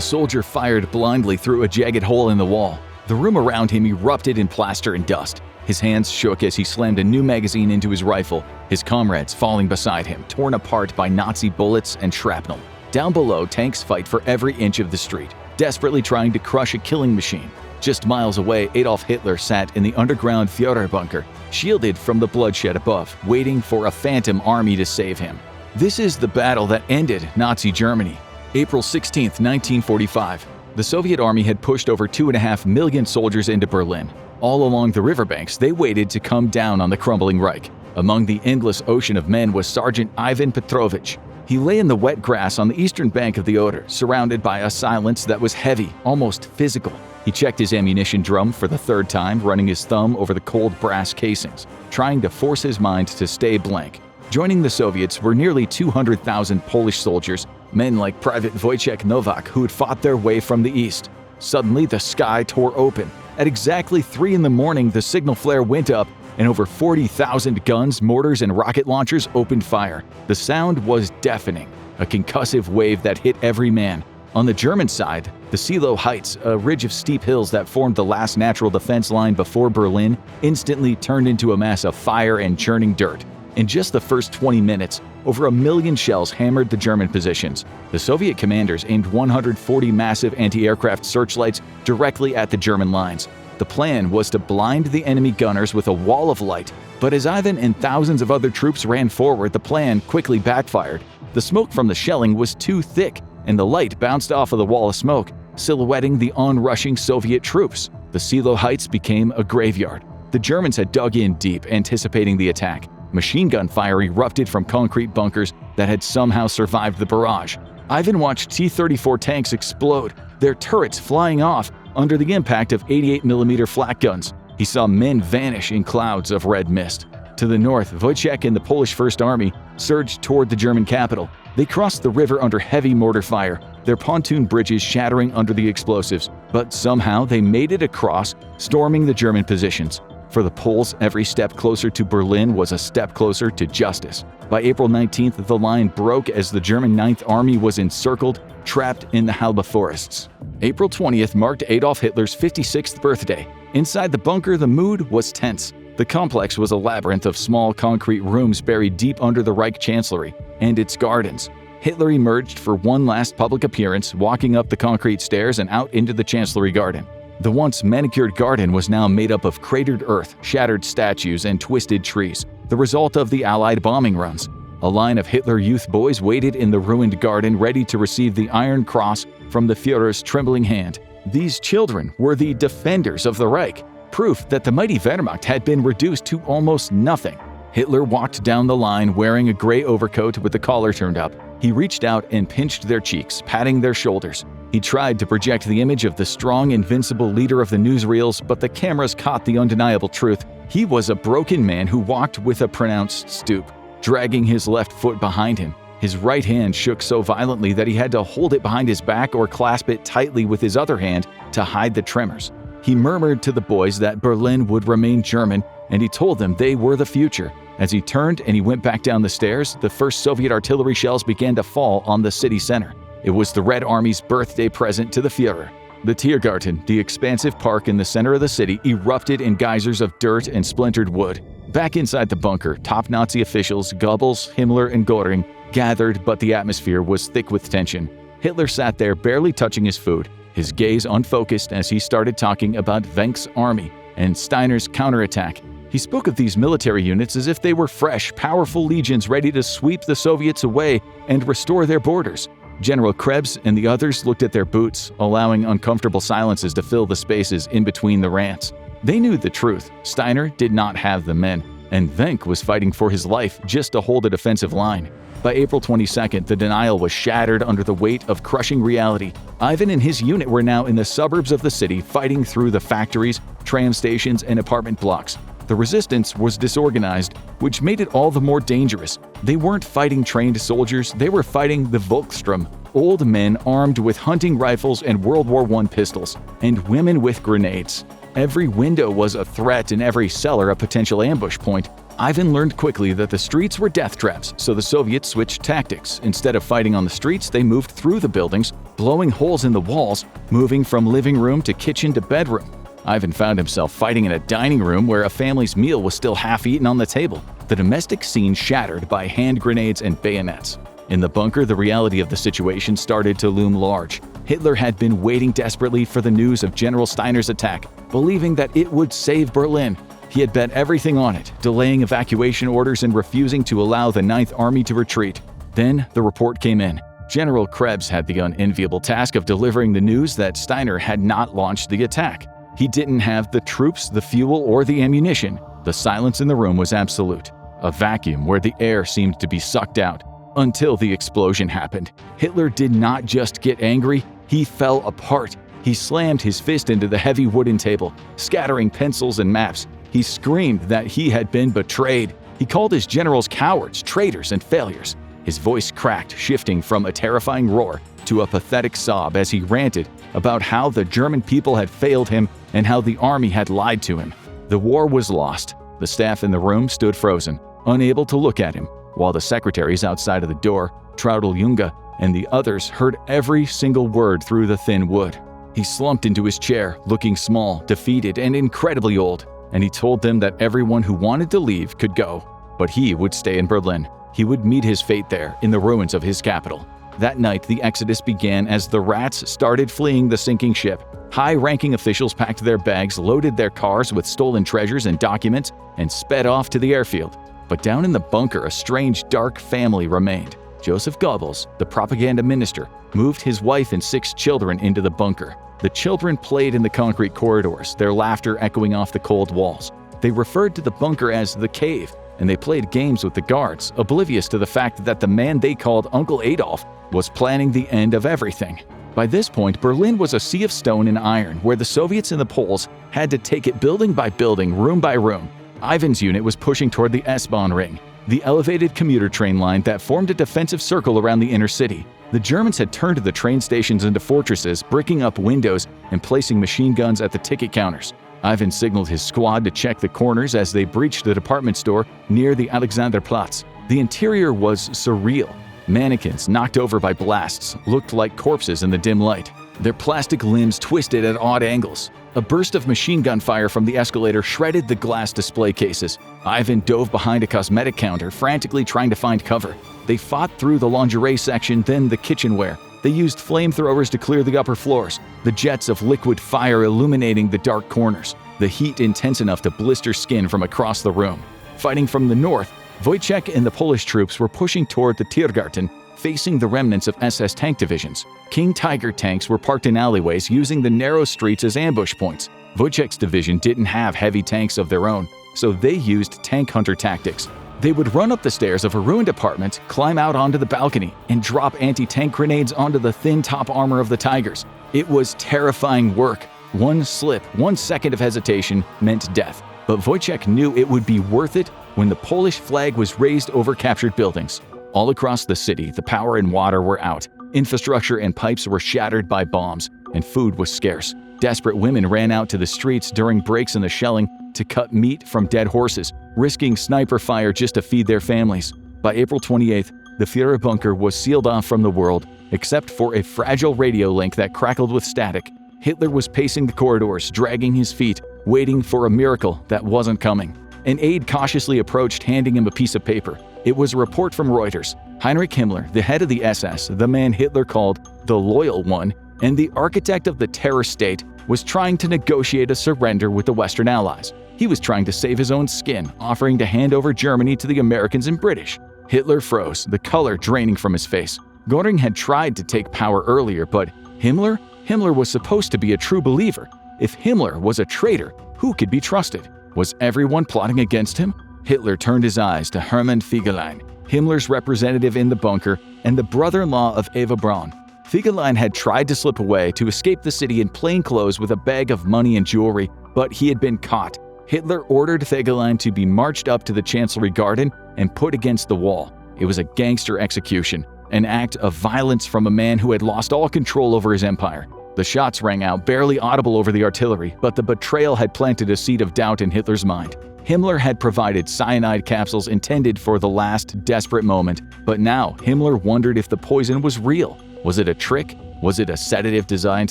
the soldier fired blindly through a jagged hole in the wall. The room around him erupted in plaster and dust. His hands shook as he slammed a new magazine into his rifle, his comrades falling beside him, torn apart by Nazi bullets and shrapnel. Down below, tanks fight for every inch of the street, desperately trying to crush a killing machine. Just miles away, Adolf Hitler sat in the underground Führer bunker, shielded from the bloodshed above, waiting for a phantom army to save him. This is the battle that ended Nazi Germany. April 16, 1945. The Soviet army had pushed over 2.5 million soldiers into Berlin. All along the riverbanks, they waited to come down on the crumbling Reich. Among the endless ocean of men was Sergeant Ivan Petrovich. He lay in the wet grass on the eastern bank of the Oder, surrounded by a silence that was heavy, almost physical. He checked his ammunition drum for the third time, running his thumb over the cold brass casings, trying to force his mind to stay blank. Joining the Soviets were nearly 200,000 Polish soldiers, men like Private Wojciech Nowak who had fought their way from the east. Suddenly, the sky tore open. At exactly 3 in the morning, the signal flare went up, and over 40,000 guns, mortars, and rocket launchers opened fire. The sound was deafening, a concussive wave that hit every man. On the German side, the Seelow Heights, a ridge of steep hills that formed the last natural defense line before Berlin, instantly turned into a mass of fire and churning dirt. In just the first 20 minutes, over 1 million shells hammered the German positions. The Soviet commanders aimed 140 massive anti-aircraft searchlights directly at the German lines. The plan was to blind the enemy gunners with a wall of light, but as Ivan and thousands of other troops ran forward, the plan quickly backfired. The smoke from the shelling was too thick, and the light bounced off of the wall of smoke, silhouetting the onrushing Soviet troops. The Seelow Heights became a graveyard. The Germans had dug in deep, anticipating the attack. Machine gun fire erupted from concrete bunkers that had somehow survived the barrage. Ivan watched T-34 tanks explode, their turrets flying off under the impact of 88mm flak guns. He saw men vanish in clouds of red mist. To the north, Wojciech and the Polish First Army surged toward the German capital. They crossed the river under heavy mortar fire, their pontoon bridges shattering under the explosives. But somehow they made it across, storming the German positions. For the Poles, every step closer to Berlin was a step closer to justice. By April 19th, the line broke as the German Ninth Army was encircled, trapped in the Halbe forests. April 20th marked Adolf Hitler's 56th birthday. Inside the bunker, the mood was tense. The complex was a labyrinth of small concrete rooms buried deep under the Reich Chancellery and its gardens. Hitler emerged for one last public appearance, walking up the concrete stairs and out into the Chancellery garden. The once manicured garden was now made up of cratered earth, shattered statues, and twisted trees, the result of the Allied bombing runs. A line of Hitler Youth boys waited in the ruined garden, ready to receive the Iron Cross from the Führer's trembling hand. These children were the defenders of the Reich, proof that the mighty Wehrmacht had been reduced to almost nothing. Hitler walked down the line wearing a gray overcoat with the collar turned up. He reached out and pinched their cheeks, patting their shoulders. He tried to project the image of the strong, invincible leader of the newsreels, but the cameras caught the undeniable truth. He was a broken man who walked with a pronounced stoop, dragging his left foot behind him. His right hand shook so violently that he had to hold it behind his back or clasp it tightly with his other hand to hide the tremors. He murmured to the boys that Berlin would remain German, and he told them they were the future. As he turned and he went back down the stairs, the first Soviet artillery shells began to fall on the city center. It was the Red Army's birthday present to the Führer. The Tiergarten, the expansive park in the center of the city, erupted in geysers of dirt and splintered wood. Back inside the bunker, top Nazi officials, Goebbels, Himmler, and Göring gathered, but the atmosphere was thick with tension. Hitler sat there barely touching his food, his gaze unfocused as he started talking about Wenck's army and Steiner's counterattack. He spoke of these military units as if they were fresh, powerful legions ready to sweep the Soviets away and restore their borders. General Krebs and the others looked at their boots, allowing uncomfortable silences to fill the spaces in between the rants. They knew the truth. Steiner did not have the men, and Wenck was fighting for his life just to hold a defensive line. By April 22nd, the denial was shattered under the weight of crushing reality. Ivan and his unit were now in the suburbs of the city, fighting through the factories, tram stations, and apartment blocks. The resistance was disorganized, which made it all the more dangerous. They weren't fighting trained soldiers, they were fighting the Volkssturm, old men armed with hunting rifles and World War I pistols, and women with grenades. Every window was a threat and every cellar a potential ambush point. Ivan learned quickly that the streets were death traps, so the Soviets switched tactics. Instead of fighting on the streets, they moved through the buildings, blowing holes in the walls, moving from living room to kitchen to bedroom. Ivan found himself fighting in a dining room where a family's meal was still half-eaten on the table, the domestic scene shattered by hand grenades and bayonets. In the bunker, the reality of the situation started to loom large. Hitler had been waiting desperately for the news of General Steiner's attack, believing that it would save Berlin. He had bet everything on it, delaying evacuation orders and refusing to allow the Ninth Army to retreat. Then the report came in. General Krebs had the unenviable task of delivering the news that Steiner had not launched the attack. He didn't have the troops, the fuel, or the ammunition. The silence in the room was absolute, a vacuum where the air seemed to be sucked out. Until the explosion happened. Hitler did not just get angry, he fell apart. He slammed his fist into the heavy wooden table, scattering pencils and maps. He screamed that he had been betrayed. He called his generals cowards, traitors, and failures. His voice cracked, shifting from a terrifying roar to a pathetic sob as he ranted about how the German people had failed him and how the army had lied to him. The war was lost. The staff in the room stood frozen, unable to look at him, while the secretaries outside of the door, Traudl Junge, and the others heard every single word through the thin wood. He slumped into his chair, looking small, defeated, and incredibly old, and he told them that everyone who wanted to leave could go, but he would stay in Berlin. He would meet his fate there, in the ruins of his capital. That night, the exodus began as the rats started fleeing the sinking ship. High-ranking officials packed their bags, loaded their cars with stolen treasures and documents, and sped off to the airfield. But down in the bunker, a strange, dark family remained. Joseph Goebbels, the propaganda minister, moved his wife and 6 children into the bunker. The children played in the concrete corridors, their laughter echoing off the cold walls. They referred to the bunker as the cave, and they played games with the guards, oblivious to the fact that the man they called Uncle Adolf was planning the end of everything. By this point, Berlin was a sea of stone and iron, where the Soviets and the Poles had to take it building by building, room by room. Ivan's unit was pushing toward the S-Bahn ring, the elevated commuter train line that formed a defensive circle around the inner city. The Germans had turned the train stations into fortresses, bricking up windows and placing machine guns at the ticket counters. Ivan signaled his squad to check the corners as they breached the department store near the Alexanderplatz. The interior was surreal. Mannequins, knocked over by blasts, looked like corpses in the dim light, their plastic limbs twisted at odd angles. A burst of machine gun fire from the escalator shredded the glass display cases. Ivan dove behind a cosmetic counter, frantically trying to find cover. They fought through the lingerie section, then the kitchenware. They used flamethrowers to clear the upper floors, the jets of liquid fire illuminating the dark corners, the heat intense enough to blister skin from across the room. Fighting from the north, Wojciech and the Polish troops were pushing toward the Tiergarten, facing the remnants of SS tank divisions. King Tiger tanks were parked in alleyways, using the narrow streets as ambush points. Wojciech's division didn't have heavy tanks of their own, so they used tank hunter tactics. They would run up the stairs of a ruined apartment, climb out onto the balcony, and drop anti-tank grenades onto the thin top armor of the Tigers. It was terrifying work. One slip, 1 second of hesitation meant death. But Wojciech knew it would be worth it when the Polish flag was raised over captured buildings. All across the city, the power and water were out. Infrastructure and pipes were shattered by bombs, and food was scarce. Desperate women ran out to the streets during breaks in the shelling to cut meat from dead horses, risking sniper fire just to feed their families. By April 28th, the Führer bunker was sealed off from the world, except for a fragile radio link that crackled with static. Hitler was pacing the corridors, dragging his feet, waiting for a miracle that wasn't coming. An aide cautiously approached, handing him a piece of paper. It was a report from Reuters. Heinrich Himmler, the head of the SS, the man Hitler called the Loyal One, and the architect of the terror state, was trying to negotiate a surrender with the Western Allies. He was trying to save his own skin, offering to hand over Germany to the Americans and British. Hitler froze, the color draining from his face. Göring had tried to take power earlier, but Himmler was supposed to be a true believer. If Himmler was a traitor, who could be trusted? Was everyone plotting against him? Hitler turned his eyes to Hermann Fegelein, Himmler's representative in the bunker and the brother-in-law of Eva Braun. Fegelein had tried to slip away to escape the city in plain clothes with a bag of money and jewelry, but he had been caught. Hitler ordered Fegelein to be marched up to the Chancellery Garden and put against the wall. It was a gangster execution, an act of violence from a man who had lost all control over his empire. The shots rang out, barely audible over the artillery, but the betrayal had planted a seed of doubt in Hitler's mind. Himmler had provided cyanide capsules intended for the last desperate moment, but now Himmler wondered if the poison was real. Was it a trick? Was it a sedative designed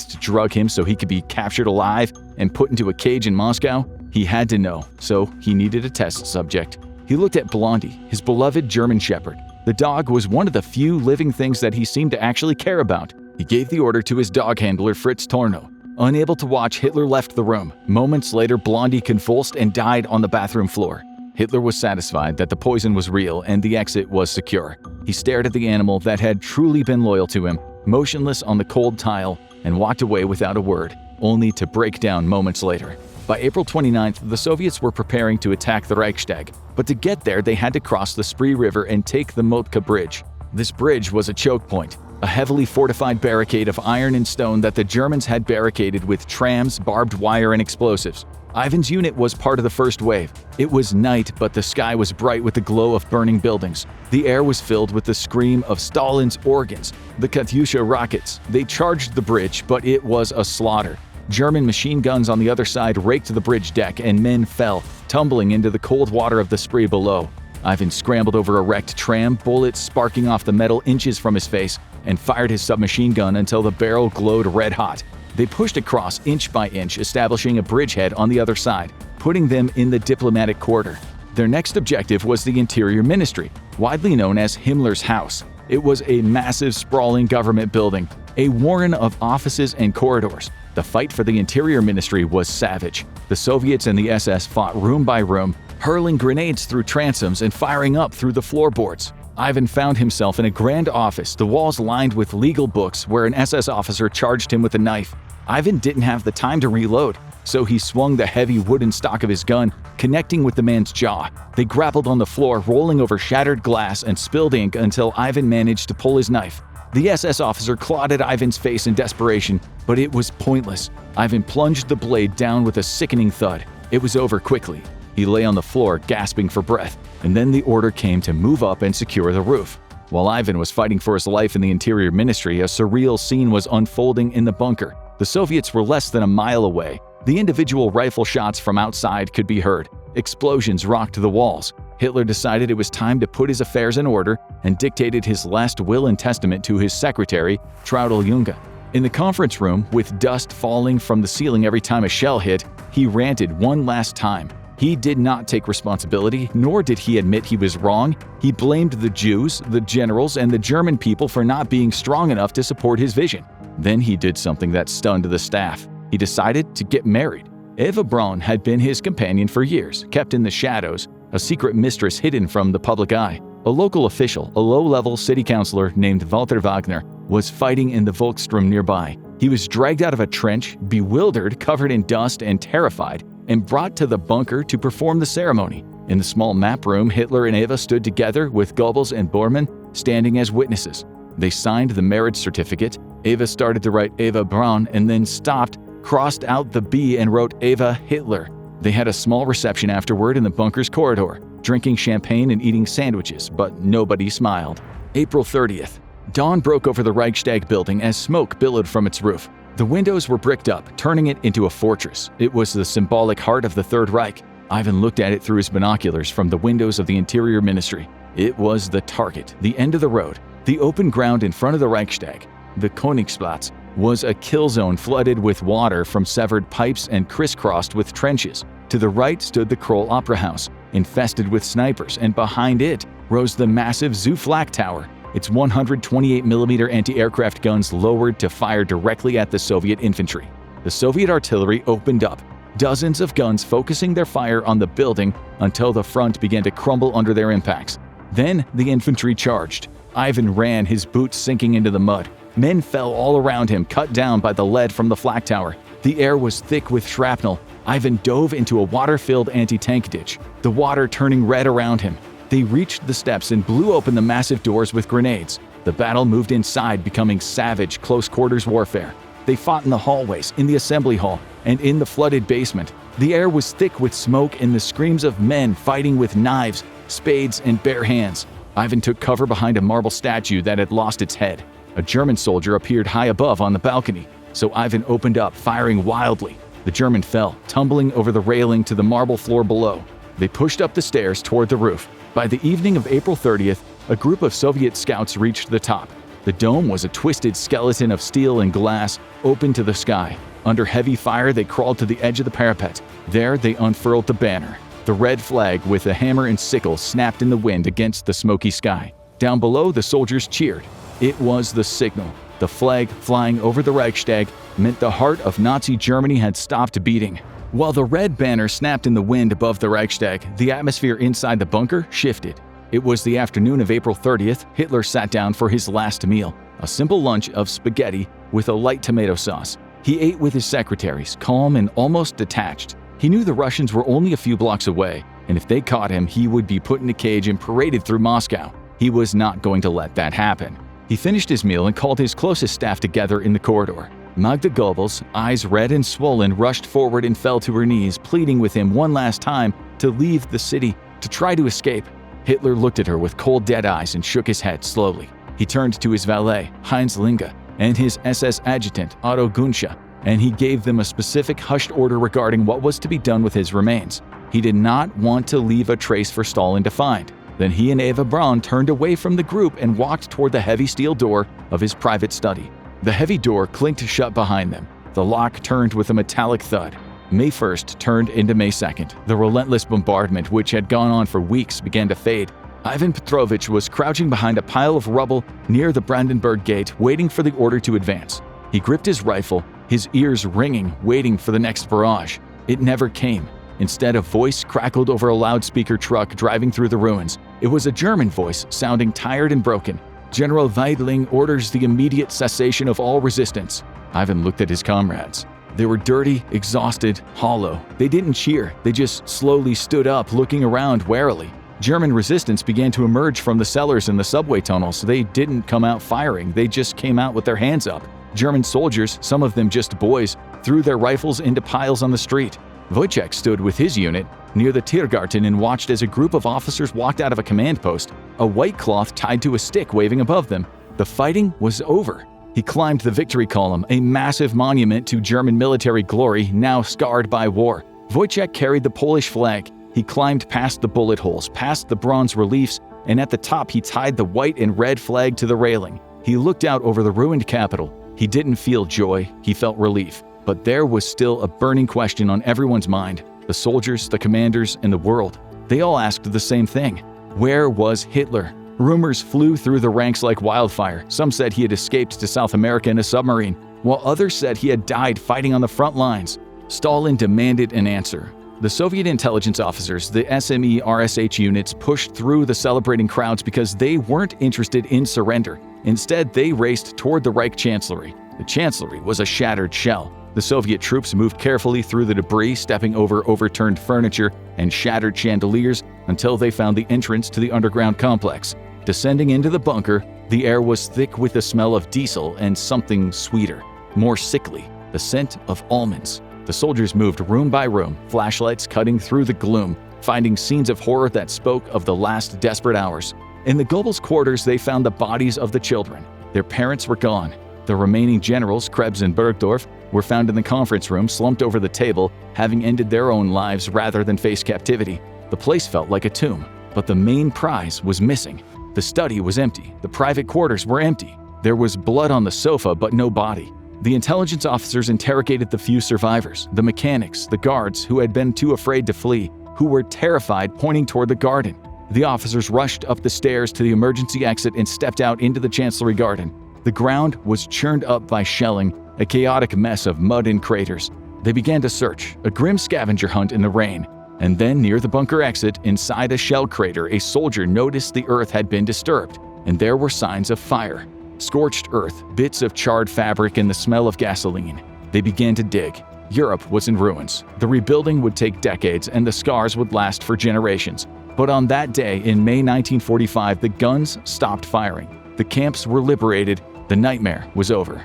to drug him so he could be captured alive and put into a cage in Moscow? He had to know, so he needed a test subject. He looked at Blondie, his beloved German shepherd. The dog was one of the few living things that he seemed to actually care about. He gave the order to his dog handler Fritz Torno. Unable to watch, Hitler left the room. Moments later, Blondie convulsed and died on the bathroom floor. Hitler was satisfied that the poison was real and the exit was secure. He stared at the animal that had truly been loyal to him, motionless on the cold tile, and walked away without a word, only to break down moments later. By April 29th, the Soviets were preparing to attack the Reichstag, but to get there they had to cross the Spree River and take the Motka Bridge. This bridge was a choke point, a heavily fortified barricade of iron and stone that the Germans had barricaded with trams, barbed wire, and explosives. Ivan's unit was part of the first wave. It was night, but the sky was bright with the glow of burning buildings. The air was filled with the scream of Stalin's organs, the Katyusha rockets. They charged the bridge, but it was a slaughter. German machine guns on the other side raked the bridge deck, and men fell, tumbling into the cold water of the Spree below. Ivan scrambled over a wrecked tram, bullets sparking off the metal inches from his face, and fired his submachine gun until the barrel glowed red hot. They pushed across inch by inch, establishing a bridgehead on the other side, putting them in the diplomatic corridor. Their next objective was the Interior Ministry, widely known as Himmler's house. It was a massive, sprawling government building, a warren of offices and corridors. The fight for the Interior Ministry was savage. The Soviets and the SS fought room by room, hurling grenades through transoms and firing up through the floorboards. Ivan found himself in a grand office, the walls lined with legal books, where an SS officer charged him with a knife. Ivan didn't have the time to reload, so he swung the heavy wooden stock of his gun, connecting with the man's jaw. They grappled on the floor, rolling over shattered glass and spilled ink until Ivan managed to pull his knife. The SS officer clawed at Ivan's face in desperation, but it was pointless. Ivan plunged the blade down with a sickening thud. It was over quickly. He lay on the floor, gasping for breath, and then the order came to move up and secure the roof. While Ivan was fighting for his life in the Interior Ministry, a surreal scene was unfolding in the bunker. The Soviets were less than a mile away. The individual rifle shots from outside could be heard. Explosions rocked the walls. Hitler decided it was time to put his affairs in order and dictated his last will and testament to his secretary, Traudl Junge. In the conference room, with dust falling from the ceiling every time a shell hit, he ranted one last time. He did not take responsibility, nor did he admit he was wrong. He blamed the Jews, the generals, and the German people for not being strong enough to support his vision. Then he did something that stunned the staff. He decided to get married. Eva Braun had been his companion for years, kept in the shadows, a secret mistress hidden from the public eye. A local official, a low-level city councilor named Walter Wagner, was fighting in the Volksstrom nearby. He was dragged out of a trench, bewildered, covered in dust, and terrified, and brought to the bunker to perform the ceremony. In the small map room, Hitler and Eva stood together with Goebbels and Bormann standing as witnesses. They signed the marriage certificate. Eva started to write Eva Braun and then stopped, crossed out the B and wrote Eva Hitler. They had a small reception afterward in the bunker's corridor, drinking champagne and eating sandwiches, but nobody smiled. April 30th. Dawn broke over the Reichstag building as smoke billowed from its roof. The windows were bricked up, turning it into a fortress. It was the symbolic heart of the Third Reich. Ivan looked at it through his binoculars from the windows of the Interior Ministry. It was the target, the end of the road, the open ground in front of the Reichstag. The Königsplatz was a kill zone flooded with water from severed pipes and crisscrossed with trenches. To the right stood the Kroll Opera House, infested with snipers, and behind it rose the massive Zoo Flak Tower, its 128mm anti-aircraft guns lowered to fire directly at the Soviet infantry. The Soviet artillery opened up, dozens of guns focusing their fire on the building until the front began to crumble under their impacts. Then the infantry charged. Ivan ran, his boots sinking into the mud. Men fell all around him, cut down by the lead from the flak tower. The air was thick with shrapnel. Ivan dove into a water-filled anti-tank ditch, the water turning red around him. They reached the steps and blew open the massive doors with grenades. The battle moved inside, becoming savage, close-quarters warfare. They fought in the hallways, in the assembly hall, and in the flooded basement. The air was thick with smoke and the screams of men fighting with knives, spades, and bare hands. Ivan took cover behind a marble statue that had lost its head. A German soldier appeared high above on the balcony, so Ivan opened up, firing wildly. The German fell, tumbling over the railing to the marble floor below. They pushed up the stairs toward the roof. By the evening of April 30th, a group of Soviet scouts reached the top. The dome was a twisted skeleton of steel and glass, open to the sky. Under heavy fire, they crawled to the edge of the parapet. There, they unfurled the banner. The red flag with a hammer and sickle snapped in the wind against the smoky sky. Down below, the soldiers cheered. It was the signal. The flag flying over the Reichstag meant the heart of Nazi Germany had stopped beating. While the red banner snapped in the wind above the Reichstag, the atmosphere inside the bunker shifted. It was the afternoon of April 30th. Hitler sat down for his last meal, a simple lunch of spaghetti with a light tomato sauce. He ate with his secretaries, calm and almost detached. He knew the Russians were only a few blocks away, and if they caught him, he would be put in a cage and paraded through Moscow. He was not going to let that happen. He finished his meal and called his closest staff together in the corridor. Magda Goebbels, eyes red and swollen, rushed forward and fell to her knees, pleading with him one last time to leave the city, to try to escape. Hitler looked at her with cold, dead eyes and shook his head slowly. He turned to his valet, Heinz Linge, and his SS adjutant, Otto Gunsche, and he gave them a specific hushed order regarding what was to be done with his remains. He did not want to leave a trace for Stalin to find. Then he and Eva Braun turned away from the group and walked toward the heavy steel door of his private study. The heavy door clinked shut behind them. The lock turned with a metallic thud. May 1st turned into May 2nd. The relentless bombardment, which had gone on for weeks, began to fade. Ivan Petrovich was crouching behind a pile of rubble near the Brandenburg Gate, waiting for the order to advance. He gripped his rifle, his ears ringing, waiting for the next barrage. It never came. Instead, a voice crackled over a loudspeaker truck driving through the ruins. It was a German voice, sounding tired and broken. General Weidling orders the immediate cessation of all resistance. Ivan looked at his comrades. They were dirty, exhausted, hollow. They didn't cheer. They just slowly stood up, looking around warily. German resistance began to emerge from the cellars and the subway tunnels. They didn't come out firing. They just came out with their hands up. German soldiers, some of them just boys, threw their rifles into piles on the street. Wojciech stood with his unit near the Tiergarten and watched as a group of officers walked out of a command post, a white cloth tied to a stick waving above them. The fighting was over. He climbed the Victory Column, a massive monument to German military glory now scarred by war. Wojciech carried the Polish flag. He climbed past the bullet holes, past the bronze reliefs, and at the top he tied the white and red flag to the railing. He looked out over the ruined capital. He didn't feel joy, he felt relief. But there was still a burning question on everyone's mind. The soldiers, the commanders, and the world. They all asked the same thing. Where was Hitler? Rumors flew through the ranks like wildfire. Some said he had escaped to South America in a submarine, while others said he had died fighting on the front lines. Stalin demanded an answer. The Soviet intelligence officers, the SME RSH units, pushed through the celebrating crowds because they weren't interested in surrender. Instead, they raced toward the Reich Chancellery. The Chancellery was a shattered shell. The Soviet troops moved carefully through the debris, stepping over overturned furniture and shattered chandeliers until they found the entrance to the underground complex. Descending into the bunker, the air was thick with the smell of diesel and something sweeter, more sickly, the scent of almonds. The soldiers moved room by room, flashlights cutting through the gloom, finding scenes of horror that spoke of the last desperate hours. In the Goebbels quarters, they found the bodies of the children. Their parents were gone. The remaining generals, Krebs and Bergdorf, were found in the conference room, slumped over the table, having ended their own lives rather than face captivity. The place felt like a tomb, but the main prize was missing. The study was empty. The private quarters were empty. There was blood on the sofa, but no body. The intelligence officers interrogated the few survivors, the mechanics, the guards who had been too afraid to flee, who were terrified, pointing toward the garden. The officers rushed up the stairs to the emergency exit and stepped out into the Chancellery garden. The ground was churned up by shelling, a chaotic mess of mud and craters. They began to search, a grim scavenger hunt in the rain. And then near the bunker exit, inside a shell crater, a soldier noticed the earth had been disturbed, and there were signs of fire. Scorched earth, bits of charred fabric, and the smell of gasoline. They began to dig. Europe was in ruins. The rebuilding would take decades, and the scars would last for generations. But on that day, in May 1945, the guns stopped firing. The camps were liberated. The nightmare was over.